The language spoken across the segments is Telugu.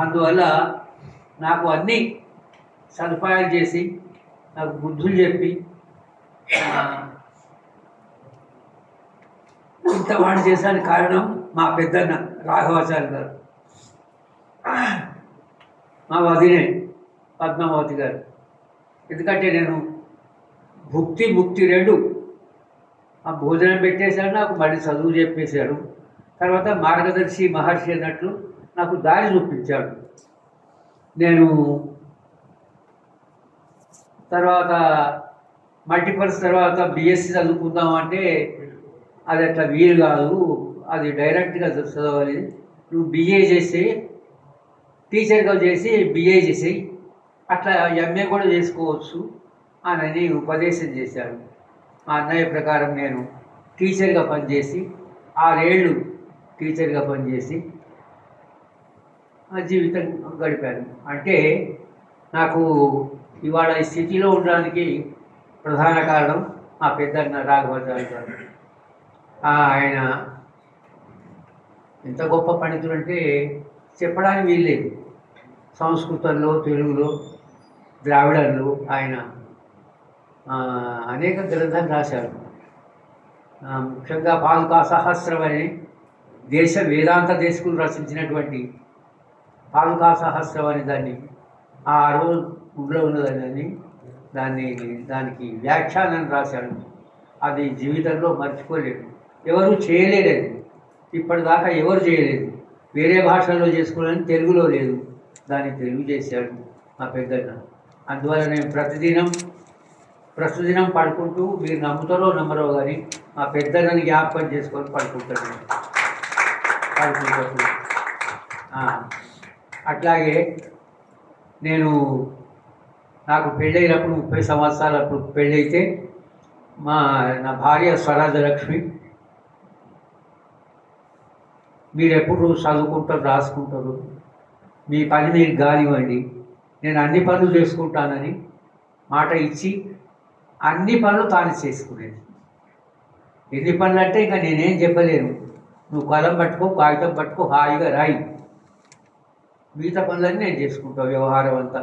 అందువల్ల నాకు అన్నీ సదుపాయాలు చేసి నాకు బుద్ధులు చెప్పి ఇంత వాడు చేశానికి కారణం మా పెద్దన్న రాఘవాచార్య గారు, మా వదినే పద్మావతి గారు. ఎందుకంటే నేను భుక్తి ముక్తి రెండు, ఆ భోజనం పెట్టేశాడు, నాకు మళ్ళీ చదువు చెప్పేశాడు, తర్వాత మార్గదర్శి మహర్షి అన్నట్లు నాకు దారి చూపించాడు. నేను తర్వాత మల్టీపర్స్ తర్వాత బిఎస్సి చదువుకుందాం అంటే అది అట్లా వీలు కాదు, అది డైరెక్ట్గా చదవాలి, నువ్వు బిఏ చేసి టీచర్గా చేసి బిఏ చేసి అట్లా ఎంఏ కూడా చేసుకోవచ్చు అని ఉపదేశం చేశాడు. మా అన్నయ్య ప్రకారం నేను టీచర్గా పనిచేసి 6 ఏళ్ళు టీచర్గా పనిచేసి జీవితం గడిపాను. అంటే నాకు ఇవాళ ఈ స్థితిలో ఉండడానికి ప్రధాన కారణం మా పెద్దన్న రాఘవాచార్య గారు. ఆయన ఎంత గొప్ప పండితుడు అంటే చెప్పడానికి వీల్లేదు. సంస్కృతంలో, తెలుగులో, ద్రావిడంలో ఆయన అనేక గ్రంథాలు రాశారు. ముఖ్యంగా పాదుకా సహస్రం అనే దేశ వేదాంత దేశకులు రచించినటువంటి పాదుకా సహస్రం అనే దాన్ని ఆ రోజు ఊళ్ళో ఉన్నదని దానికి వ్యాఖ్యానం రాశాడు. అది జీవితంలో మర్చిపోలేదు, ఎవరు చేయలేరు, అది ఇప్పటిదాకా ఎవరు చేయలేదు. వేరే భాషల్లో చేసుకోవాలని తెలుగులో లేదు, దాన్ని తెలుగు చేశాడు మా పెద్దన్న. అందువల్ల నేను ప్రతిదినం పడుకుంటూ, మీరు నమ్ముతారో నమ్మరో కానీ మా పెద్దన్నని జ్ఞాపకం చేసుకొని పడుకుంటాను. అట్లాగే నేను నాకు పెళ్ళైనప్పుడు 30 సంవత్సరాలప్పుడు పెళ్ళైతే నా భార్య స్వరాజలక్ష్మి, మీరు ఎప్పుడు చదువుకుంటారు, రాసుకుంటారు, మీ పని మీరు కానివ్వండి, నేను అన్ని పనులు చేసుకుంటానని మాట ఇచ్చి అన్ని పనులు తాను చేసుకునేది. ఎన్ని పనులు అంటే ఇంకా నేనేం చెప్పలేను, నువ్వు కలం పట్టుకో, కాగితం పట్టుకో, హాయిగా రాయి, మిగతా పనులన్నీ నేను చేసుకుంటాను వ్యవహారం అంతా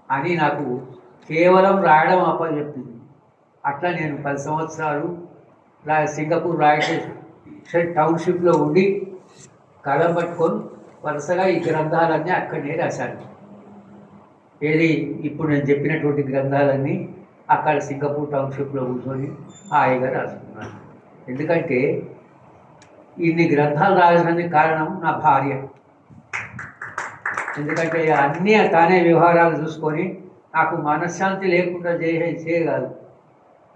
అని నాకు కేవలం రాయడం అప్పచెప్పింది. అట్లా నేను 10 సంవత్సరాలు సింగపూర్ రాయల్ టౌన్షిప్లో ఉండి కలం పట్టుకొని వరుసగా ఈ గ్రంథాలన్నీ అక్కడనే రాశాను. ఏది ఇప్పుడు నేను చెప్పినటువంటి గ్రంథాలన్నీ అక్కడ సింగపూర్ టౌన్షిప్లో కూర్చొని హాయిగా రాసుకున్నాను. ఎందుకంటే ఇన్ని గ్రంథాలు రాయడానికి కారణం నా భార్య. ఎందుకంటే అన్నీ తానే వ్యవహారాలు చూసుకొని నాకు మనశ్శాంతి లేకుండా చేయగలదు.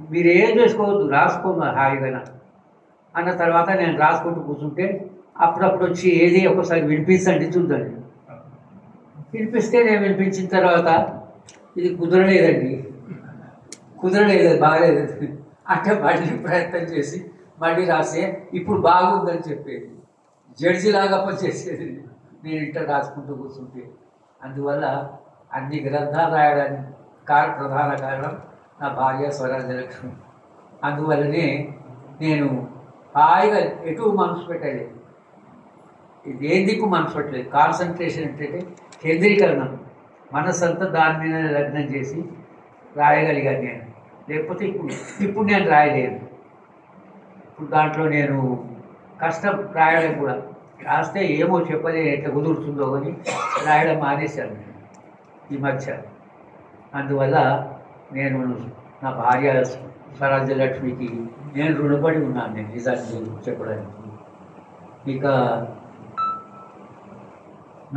మీరు ఏం చేసుకోవద్దు, రాసుకోమా హాయిగా అన్న తర్వాత నేను రాసుకుంటూ కూర్చుంటే అప్పుడప్పుడు వచ్చి ఏది ఒకసారి వినిపించండి చూద్దండి. వినిపిస్తే నేను వినిపించిన తర్వాత ఇది కుదరలేదు, బాగలేదు అంటే మళ్ళీ ప్రయత్నం చేసి మళ్ళీ రాసే ఇప్పుడు బాగుందని చెప్పేది, జడ్జిలాగా పనిచేసేది నేను ఇంట రాసుకుంటూ కూర్చుంటే. అందువల్ల అన్ని గ్రంథాలు రాయడానికి ప్రధాన కారణం నా భార్య స్వరాజలక్ష్మి. అందువల్లనే నేను హాయిగా ఎటు మనసు పెట్టలేదు, దేనికి మనసు పెట్టలేదు. కాన్సన్ట్రేషన్ ఏంటంటే కేంద్రీకరణం, మనసంతా దాని మీద లగ్నం చేసి రాయగలిగాను నేను. లేకపోతే ఇప్పుడు నేను రాయలేను. ఇప్పుడు దాంట్లో నేను కష్టం రాయడం కూడా, రాస్తే ఏమో చెప్పలేదు ఎట్లా కుదురుతుందో అని రాయడం మానేశాను ఈ మధ్య. అందువల్ల నేను నా భార్య స్వరాజ్యలక్ష్మికి నేను రుణపడి ఉన్నాను, నేను నిజాన్ని చెప్పడానికి. ఇక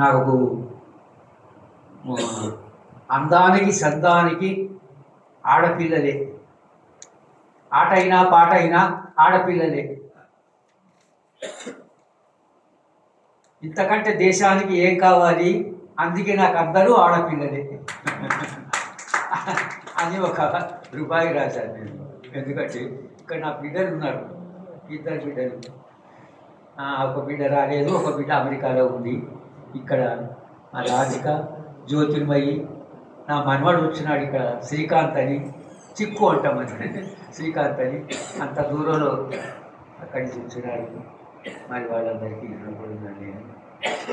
నాకు అందానికి సందానికి ఆడపిల్లలే, ఆట అయినా పాట అయినా ఆడపిల్లలే. ఇంతకంటే దేశానికి ఏం కావాలి, అందుకే నాకు అందరూ ఆడపిల్లలే అని ఒక రూపాయి రాశాను నేను. ఎందుకంటే ఇక్కడ నా బిడ్డలు ఉన్నారు, 2 బిడ్డలు. ఒక బిడ్డ రాలేదు, ఒక బిడ్డ అమెరికాలో ఉంది. ఇక్కడ మా రాధిక, జ్యోతిర్మయి, నా మనవాడు వచ్చినాడు ఇక్కడ శ్రీకాంత్ అని, చిక్కు అంటామని శ్రీకాంత్ అని, అంత దూరంలో అక్కడి నుంచి వచ్చినాడు. మరి వాళ్ళందరికీ రుణపడున్నాను నేను.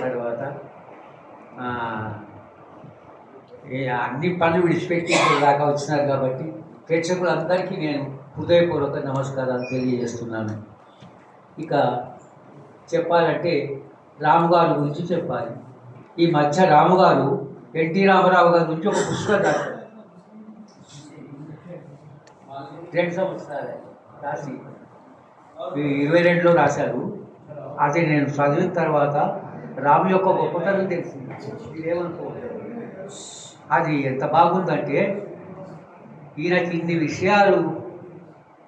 తర్వాత అన్ని పనులు విడిచిపెట్టి ఇక్కడ దాకా వచ్చినారు కాబట్టి ప్రేక్షకులందరికీ నేను హృదయపూర్వక నమస్కారాలు తెలియజేస్తున్నాను. ఇక చెప్పాలంటే రాముగారు గురించి చెప్పాలి. ఈ మధ్య రాముగారు ఎన్టీ రామారావు గారి గురించి ఒక పుస్తకం రాశారు. 2 సంవత్సరాలు రాసి 22లో రాశారు. అది నేను చదివిన తర్వాత రాము యొక్క గొప్పతనం తెలిసింది. ఇదేమనుకోలేదు, అది ఎంత బాగుందంటే ఈయనకి ఇన్ని విషయాలు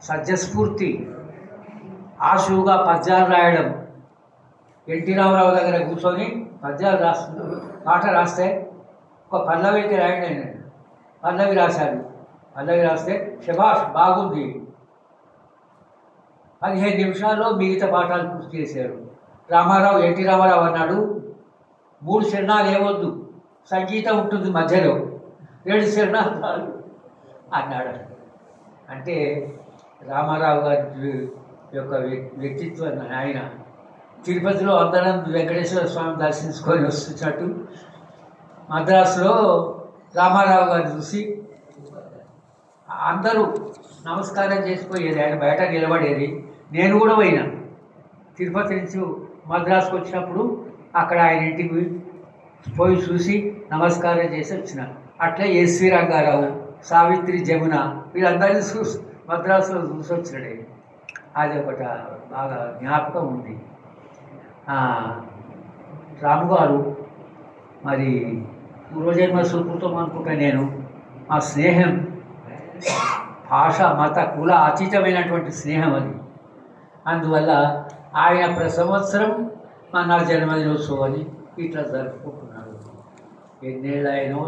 సత్యస్ఫూర్తి ఆశువుగా పద్యాలు రాయడం. ఎన్టీ రామారావు దగ్గర కూర్చొని పద్యాలు రాస్తున్నారు, పాట రాస్తే ఒక పల్లవికి రాయండి ఆయన పల్లవి రాశాడు. పల్లవి రాస్తే శభాష్ బాగుంది, 15 నిమిషాల్లో మిగతా పాఠాలు పూర్తి చేశారు. రామారావు ఎన్టీ రామారావు అన్నాడు, 3 చరణాలు ఏమొద్దు, సంగీతం ఉంటుంది మధ్యలో, 7 చరణాలు చాలు అన్నాడు. అంటే రామారావు గారి యొక్క వ్యక్తిత్వం. ఆయన తిరుపతిలో అందరం వెంకటేశ్వర స్వామి దర్శించుకొని వస్తున్నట్టు మద్రాసులో రామారావు గారు చూసి అందరూ నమస్కారం చేసిపోయేది. ఆయన బయట నిలబడేది. నేను కూడా పోయినా తిరుపతి నుంచి మద్రాసుకు వచ్చినప్పుడు అక్కడ ఆయన ఇంటికి పోయి చూసి నమస్కారం చేసి వచ్చిన. అట్లే ఎస్వి రంగారావు, సావిత్రి, జమున వీళ్ళందరినీ మద్రాసులో చూసి వచ్చినాడే. అది ఒకటి బాగా జ్ఞాపకం ఉంది. రాముగారు మరి పూర్వజన్మ సుకృతం అనుకుంటా. నేను ఆ స్నేహం భాష మత కుల అతీతమైనటువంటి స్నేహం అది. అందువల్ల ఆయన ప్రతి సంవత్సరం నా జన్మదినోత్సవం అని ఇట్లా జరుపుకుంటున్నాడు. ఎన్నేళ్ళు అయినో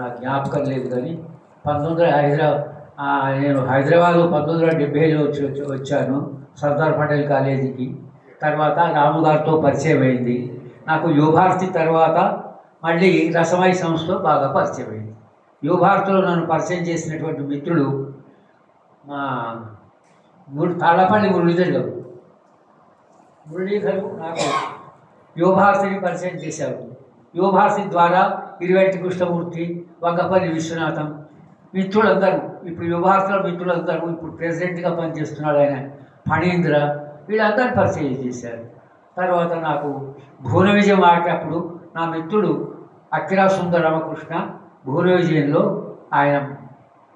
నాకు జ్ఞాపకం లేదు, కానీ నేను హైదరాబాద్ 1970లో వచ్చాను సర్దార్ పటేల్ కాలేజీకి. తర్వాత రాముగారితో పరిచయం అయింది. నాకు యువభారతి తర్వాత మళ్ళీ రసమై సంస్థలో బాగా పరిచయం అయింది. యువభారతిలో నన్ను పరిచయం చేసినటువంటి మిత్రులు మా తాళ్ళపల్లి మురళీధర్ గారు. మురళీధర్ నాకు యువభారతిని పరిచయం చేశారు. యువభారతి ద్వారా ఇరువెంటి కృష్ణమూర్తి, వంగపల్లి విశ్వనాథం మిత్రులందరూ, ఇప్పుడు యువభారతిలో మిత్రులందరూ, ఇప్పుడు ప్రెసిడెంట్గా పనిచేస్తున్నాడు ఆయన ఫణీంద్ర, వీళ్ళందరూ పరిచయం చేశారు. తర్వాత నాకు భువన విజయం ఆడేటప్పుడు నా మిత్రుడు అక్కిరా సుందర రామకృష్ణ భువన విజయంలో ఆయన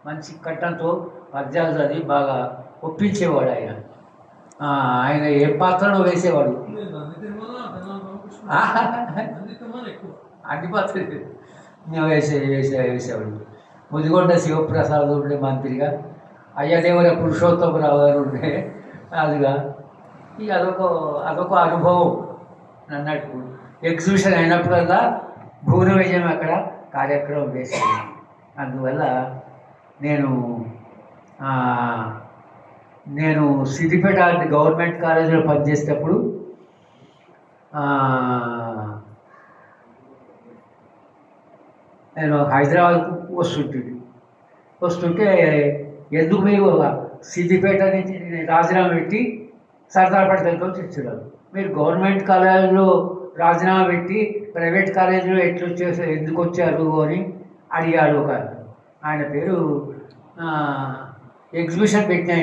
మంచి కట్టంతో పద్యాలు చదివి బాగా ఒప్పించేవాడు. ఆయన ఏ పాత్రలో వేసేవాడు, అన్ని పాత్రలు వేసేవాడు. ముదిగొండ శివప్రసాద్ ఉండే మంత్రిగా, అయ్యదేవర పురుషోత్తమరావు గారు ఉండే అదిగా. ఇక అదొక అనుభవం అన్నట్టు. ఎగ్జిబిషన్ అయినప్పుడల్లా భువన విజయం అక్కడ కార్యక్రమం వేసేది. అందువల్ల నేను సిద్దిపేట గవర్నమెంట్ కాలేజీలో పనిచేసేటప్పుడు నేను హైదరాబాద్కు వస్తుంటే ఎందుకు మీరు సిద్దిపేట నుంచి రాజీనామా పెట్టి సర్దార్ పటేల్తో తెచ్చున్నారు, మీరు గవర్నమెంట్ కాలేజీలో రాజీనామా పెట్టి ప్రైవేట్ కాలేజీలో ఎందుకు వచ్చారు అని అడిగాడు ఒక ఆయన. పేరు ఎగ్జిబిషన్ పెట్టిన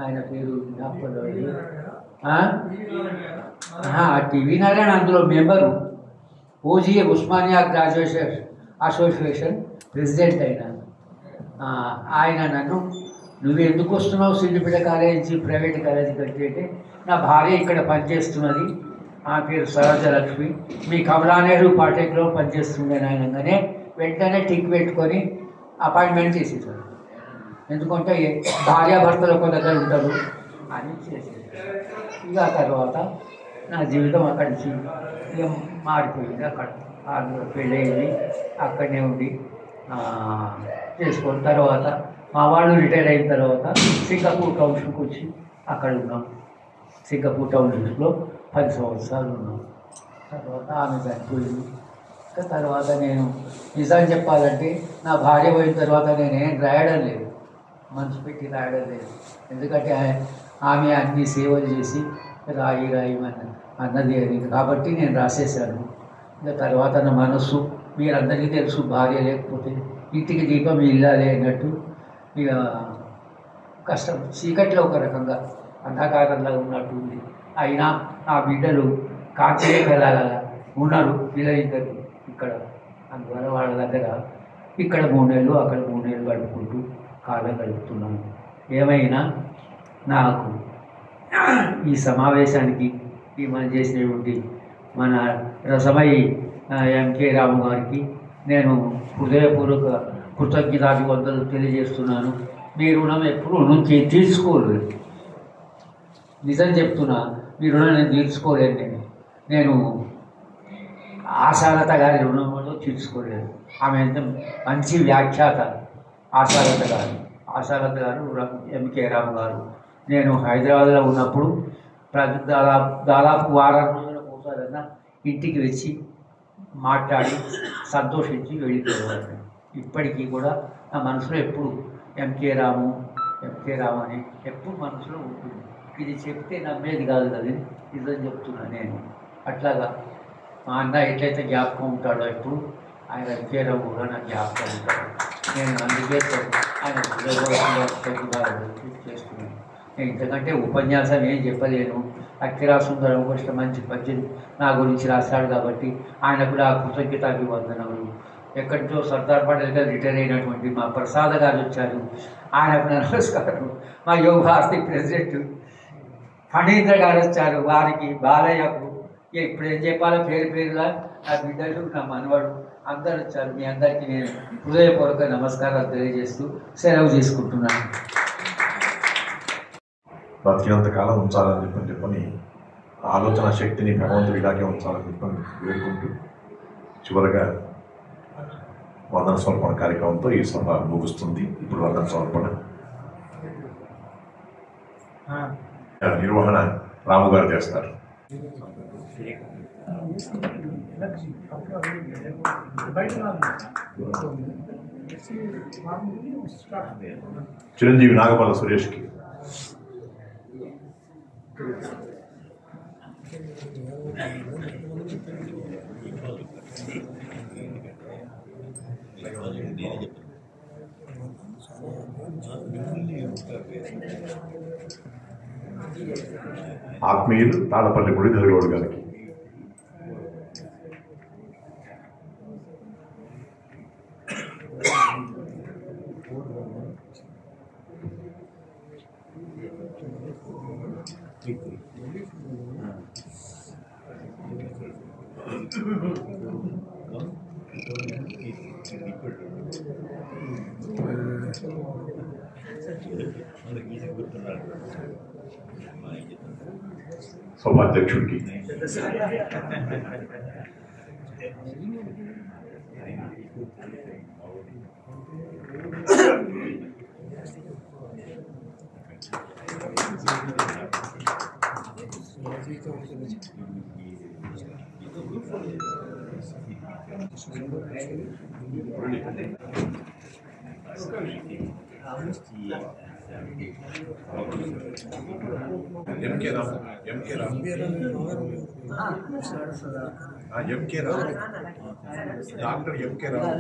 ఆయన పేరు టీవీ నారాయణ, అందులో member, OGA Osmania graduation association president అయినా. ఆయన నన్ను, నువ్వు ఎందుకు వస్తున్నావు సిద్దిపేట కాలేజీ ప్రైవేట్ కాలేజీ కంటే, నా భార్య ఇక్కడ పనిచేస్తున్నది, ఆ పేరు సరోజలక్ష్మి, మీ కమలానేరు పాటెక్లో పనిచేస్తుండే ఆయనగానే వెంటనే టిక్ పెట్టుకొని అపాయింట్మెంట్ చేసేసారు. ఎందుకంటే భార్యాభర్తలు ఒక దగ్గర ఉంటారు అని చేసేసారు. ఇక తర్వాత నా జీవితం అక్కడి నుంచి ఇక మారిపోయింది. అక్కడ పెళ్ళయింది, అక్కడనే ఉండి చేసుకున్న తర్వాత మా వాళ్ళు రిటైర్ అయిన తర్వాత సింగపూర్ టౌన్షిప్కి వచ్చి అక్కడ ఉన్నాం. సింగపూర్ టౌన్షిప్లో 10 సంవత్సరాలు ఉన్నాం. తర్వాత ఆమె చనిపోయింది. తర్వాత నేను నిజం చెప్పాలంటే నా భార్య పోయిన తర్వాత నేనేం రాయడం లేదు, మనసు పెట్టి రాయడం లేదు. ఎందుకంటే ఆమె అన్ని సేవలు చేసి రాయి అన్నది అది, కాబట్టి నేను రాసేసాను. ఇంకా తర్వాత నా మనస్సు మీరందరికీ తెలుసు, భార్య లేకపోతే ఇంటికి దీపం ఇల్లాలి అన్నట్టు ఇక కష్టం. చీకట్లో ఒక రకంగా అంధకారంలో ఉన్నట్టుంది. అయినా నా బిడ్డలు కాంతిరేఖలాగా ఉన్నారు, పిల్లలిద్దరు ఇక్కడ. అందువల్ల వాళ్ళ దగ్గర ఇక్కడ 3 నెలలు అక్కడ 3 నెలలు గడుపుకుంటూ కాలం గడుపుతున్నాను. ఏమైనా నాకు ఈ సమావేశానికి ఈ మనం చేసినటువంటి మన రసమయి ఎంకే రాము గారికి నేను హృదయపూర్వక కృతజ్ఞతాభివందనలు తెలియజేస్తున్నాను. మీ రుణం ఎప్పుడు నుంచి తీర్చుకోలేదు. నిజం చెప్తున్నా, మీ రుణం నేను తీర్చుకోలేను. నేను ఆశాలత గారి రుణంలో తీర్చుకోలేదు. ఆమె ఎంత మంచి వ్యాఖ్యాత ఆశాలత గారు ఎంకే రాము గారు. నేను హైదరాబాద్లో ఉన్నప్పుడు దాదాపు వారం రోజుల ఒకసారైనా ఇంటికి వచ్చి మాట్లాడి సంతోషించి వెళ్ళిపోయేవారు. ఇప్పటికీ కూడా నా మనసులో ఎప్పుడు ఎంకే రాము అని ఎప్పుడు మనసులో ఉంటుంది. ఇది చెప్తే నమ్మేది కాదు కదా, నిజం చెప్తున్నాను నేను. అట్లాగా మా అన్న ఎట్లయితే జ్ఞాపకం ఉంటాడో ఎప్పుడు ఆయన ఎంకే రాము కూడా నాకు జ్ఞాపకం ఉంటాడు. నేను అందుకే ఆయన చేస్తున్నాను. నేను ఇంతకంటే ఉపన్యాసం ఏం చెప్పలేను. అక్కిరా సుందరం కృష్ణ మంచి పద్యం నా గురించి రాశాడు కాబట్టి ఆయన కూడా కృతజ్ఞతాభివందనములు. ఎక్కడి నుంచో సర్దార్ పటేల్ గారు రిటైర్ అయినటువంటి మా ప్రసాద్ గారు వచ్చారు, ఆయనకు నమస్కారం. మా యువ భారతి ప్రెసిడెంట్ ఫణీంద్ర గారు వచ్చారు, వారికి బాలయ్యకు ఇప్పుడు ఏం చెప్పాలో పేరులా నా బిడ్డలు నా మనవాడు అందరు వచ్చారు. మీ అందరికీ నేను హృదయపూర్వక నమస్కారాలు తెలియజేస్తూ సెలవు తీసుకుంటున్నాను. బతికినంతకాలం ఉంచాలని చెప్పని ఆలోచన శక్తిని భగవంతుడు ఇలాగే ఉంచాలని చెప్పని వేడుకుంటూ చివరగా వందన సమర్పణ కార్యక్రమంతో ఈ సభ ముగుస్తుంది. ఇప్పుడు వందన సమర్పణ నిర్వహణ రాము గారు చేస్తారు. చిరంజీవి నాగపాల సురేష్కి ఆత్మీయులు తాళపల్లి మురళీధర్ గౌడ్ గారికి సభాధ్యక్షుడికి ఎంకే రాము డాక్టర్ ఎంకే రాము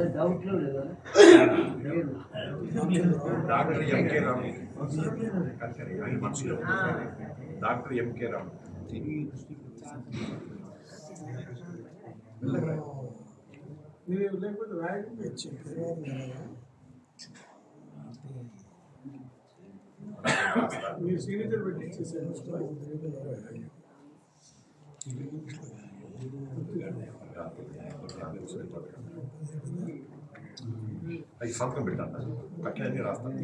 డాక్టర్ ఎంకే రాము డాక్టర్ ఎంకే రాము మీరు సిగ్నేచర్ పెట్టి ఇచ్చేసారు. అవి సంతకం పెట్టండి, పక్కన రాస్తాను.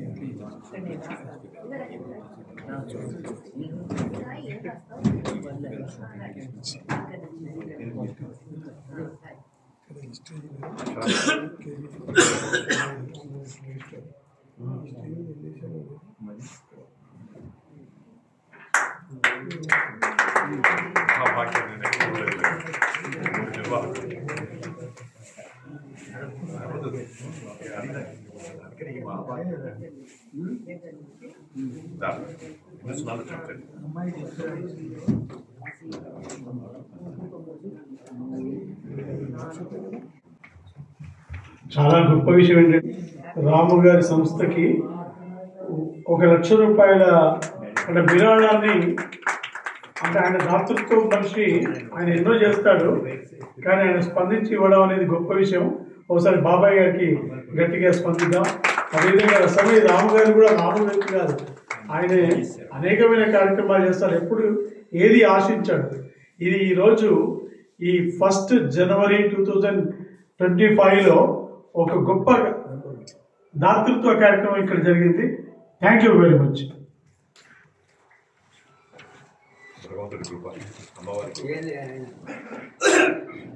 చాలా గొప్ప విషయం ఏంటంటే రాము గారి సంస్థకి 1,00,000 రూపాయల అంటే విరాళాన్ని అంటే ఆయన దాతృత్వ మనిషి, ఆయన ఎన్నో చేస్తాడు కానీ ఆయన స్పందించి ఇవ్వడం అనేది గొప్ప విషయం. ఒకసారి బాబాయ్ గారికి గట్టిగా స్పందిద్దాం. అదేవిధంగా రసమై రాము గారు కూడా మామూలు వ్యక్తి కాదు, ఆయనే అనేకమైన కార్యక్రమాలు చేస్తారు, ఎప్పుడు ఏది ఆశించాడు. ఇది ఈరోజు ఈ 1 జనవరి 2025లో ఒక గొప్ప దాతృత్వ కార్యక్రమం ఇక్కడ జరిగింది. Thank you very much.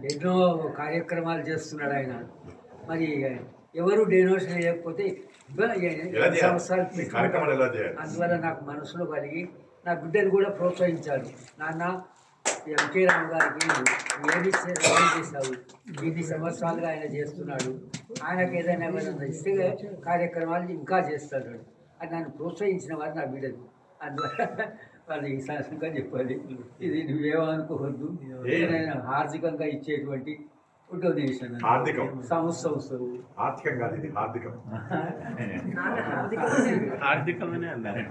ఎన్నో కార్యక్రమాలు చేస్తున్నాడు ఆయన. మరి ఎవరు డొనేషన్ లేకపోతే సంవత్సరాలు అందువల్ల నాకు మనసులో కలిగి నా బిడ్డలు కూడా ప్రోత్సహించాడు. నాన్న ఎంకే రామ్ గారికి ఏది చేశావు, ఇన్ని సంవత్సరాలుగా ఆయన చేస్తున్నాడు, ఆయనకు ఏదైనా ఎవరైనా ఇస్తే కార్యక్రమాలు ఇంకా చేస్తాడు అని నన్ను ప్రోత్సహించిన వారు నా బిడ్డలు. అందువల్ల వాళ్ళు ఈ శాసనంగా చెప్పాలి, ఇది నువ్వేమనుకోవద్దు, ఏదైనా ఆర్థికంగా ఇచ్చేటువంటి డొనేషన్ సంస్థలు ఆర్థికంగా ఆర్థికమనే అన్నారు.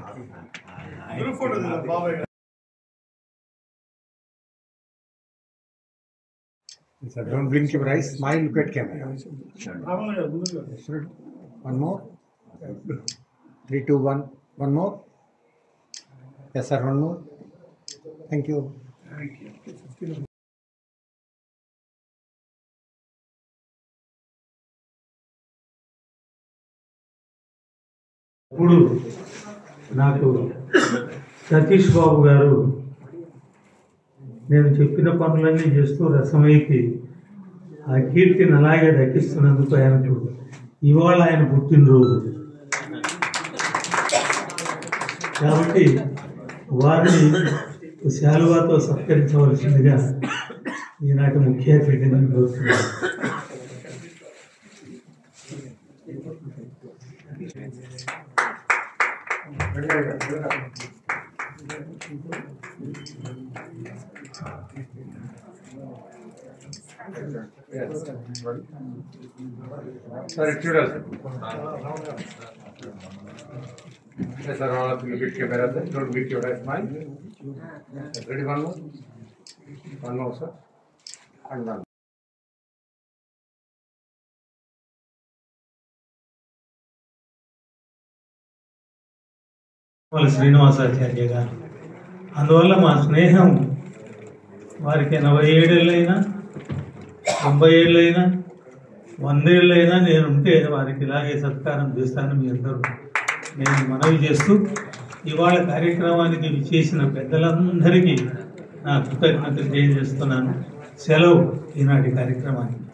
Sir, don't blink your eyes. Smile. Look at camera. One more. 3, 2, 1. One more. Yes, sir. One more. Thank you. ఇప్పుడు నాకు సతీష్ బాబు గారు నేను చెప్పిన పనులన్నీ చేస్తూ రసమయ్యకి ఆ కీర్తిని అలాగే దక్కిస్తున్నందుకు ఆయనకు ఇవాళ ఆయన పుట్టినరోజు కాబట్టి వారిని శాలువాతో సత్కరించవలసిందిగా ఈనాటి ముఖ్య అతిథిని కోరుతున్నాను. Sir, చూడాలి sir. Sir, all of you look at camera, sir. Don't beat your eyes, smile. Ready, one more? One more, sir. And one. Srinivasacharya గారు, అందువల్ల మా స్నేహం వారికి 80 ఏళ్ళైనా 90 ఏళ్ళైనా 100 ఏళ్ళైనా నేనుంటే వారికి ఇలాగే సత్కారం చేస్తాను మీ అందరూ నేను మనవి చేస్తూ ఇవాళ కార్యక్రమానికి చేసిన పెద్దలందరికీ నా కృతజ్ఞతలు తెలియజేస్తున్నాను. సెలవు ఈనాటి కార్యక్రమానికి.